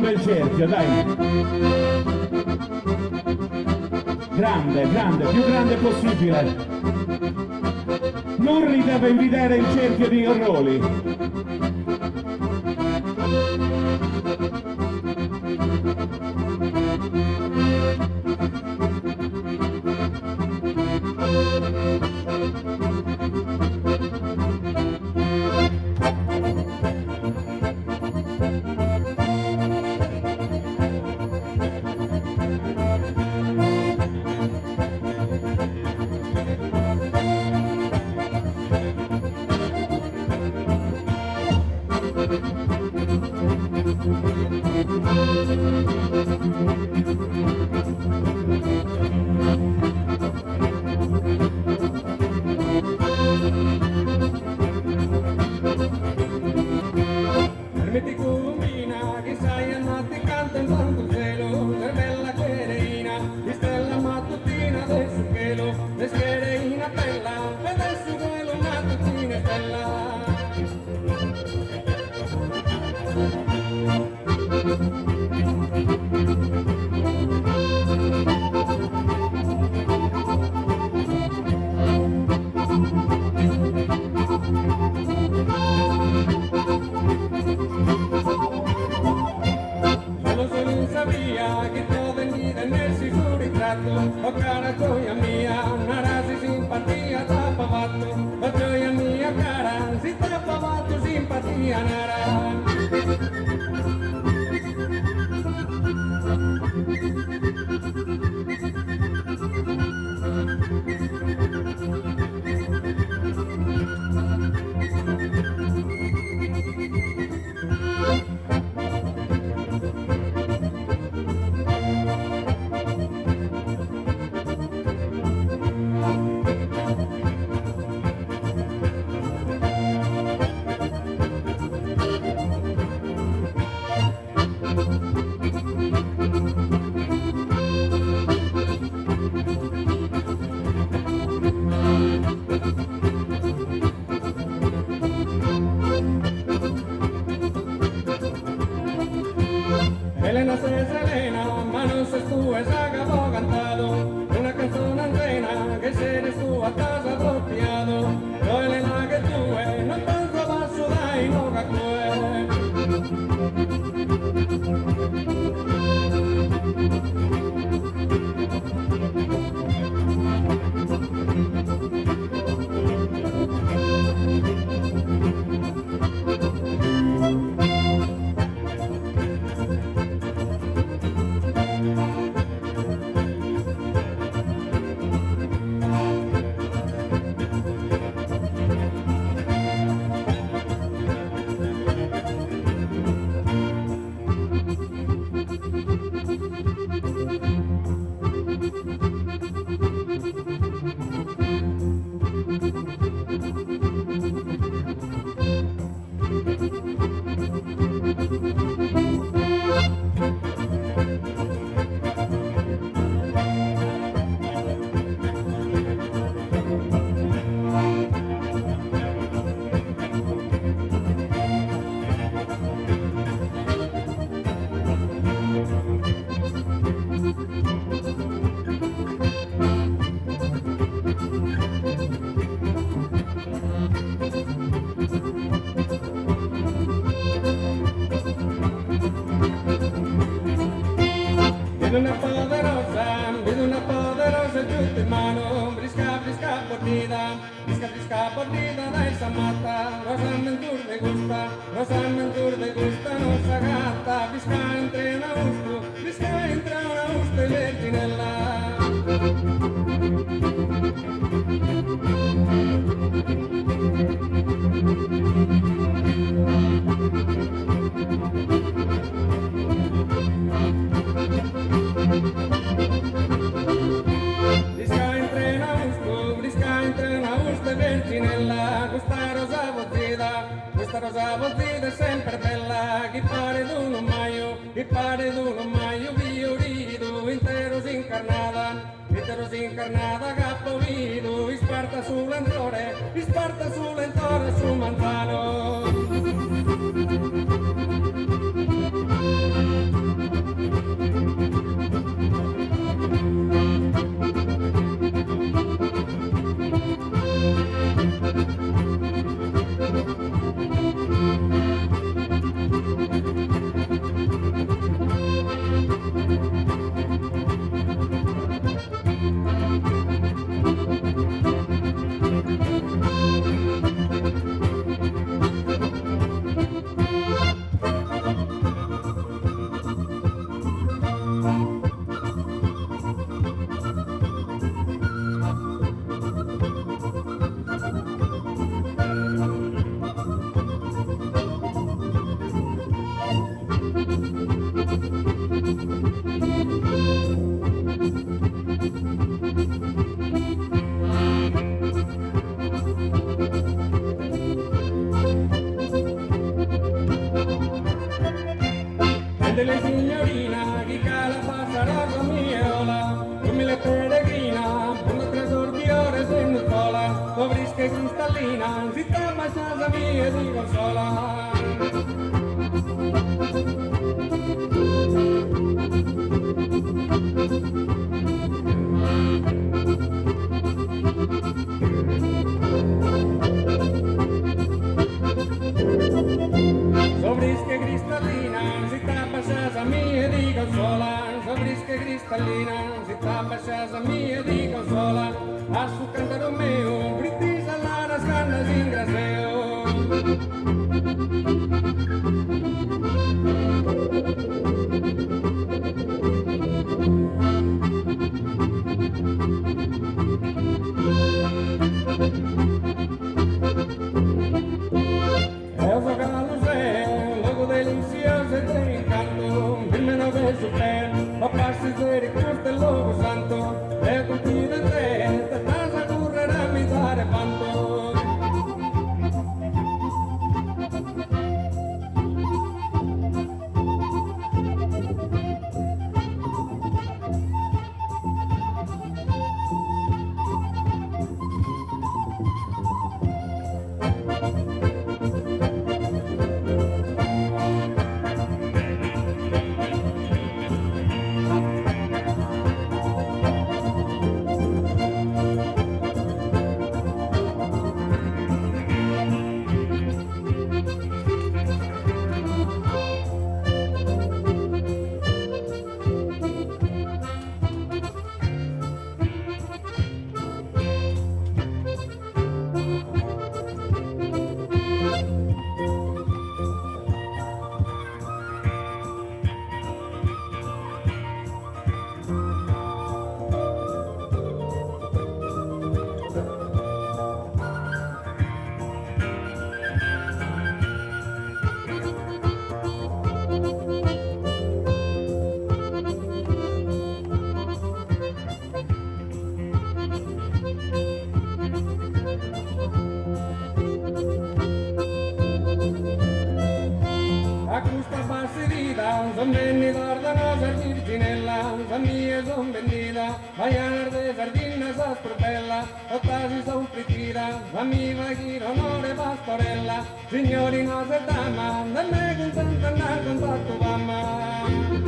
bel cerchio, dai. Grande, grande, più grande possibile. Nurri deve invidiare il cerchio di Orroli. Permetti combina che sai andate canto in tanto cielo, per bella querina, di stella mattutina del succhelo, le scherina bella, e del succhelo mattutina stella. O cara gioia mia, una rasi simpatia tappavatto, o gioia mia cara, si tappavatto simpatia nara. Elena se Selena, ma non sei tu e saga ho cantado una canzone antena che se eres tu a casa appropriado. Lo Elena che tu è, non tanto basso dai no cacue. Vedo una poderosa giunta in mano, brisca, brisca, partida, dai sta matta, Rosa Mentur de gusta, nostra gatta, brisca entra una usto e verginella. Questa rosa bozzida è sempre bella, chi pare d'uno maio, violido, intero si incarnata, capovido, isparta sull'entore, su manzano. delle signorina, chi cala passa rosa miola, come le peregrina, un tresor di ore se non sola, coprische cristallina, si trama casa mia di consola. Sobrische cristallina, si tappa casa mia di consola, sobrische cristallina, si tappa casa mia di consola, a su cantaro mio, britisa la scanna sin graseo. Eso caluseo, logo delicioso e te incanto, dimmi che su te, ma passi se ricosta il logo santo, e confida in te, te casa correrà a mi dare vanto. A questa passività son venuto ordinosa virginella, son mia son vendita, vaianar de sardina sa stropella, ottasi son frittita, ma mi va chi onore pastorella, signorina se dama, da me consente andare con fatto mamma.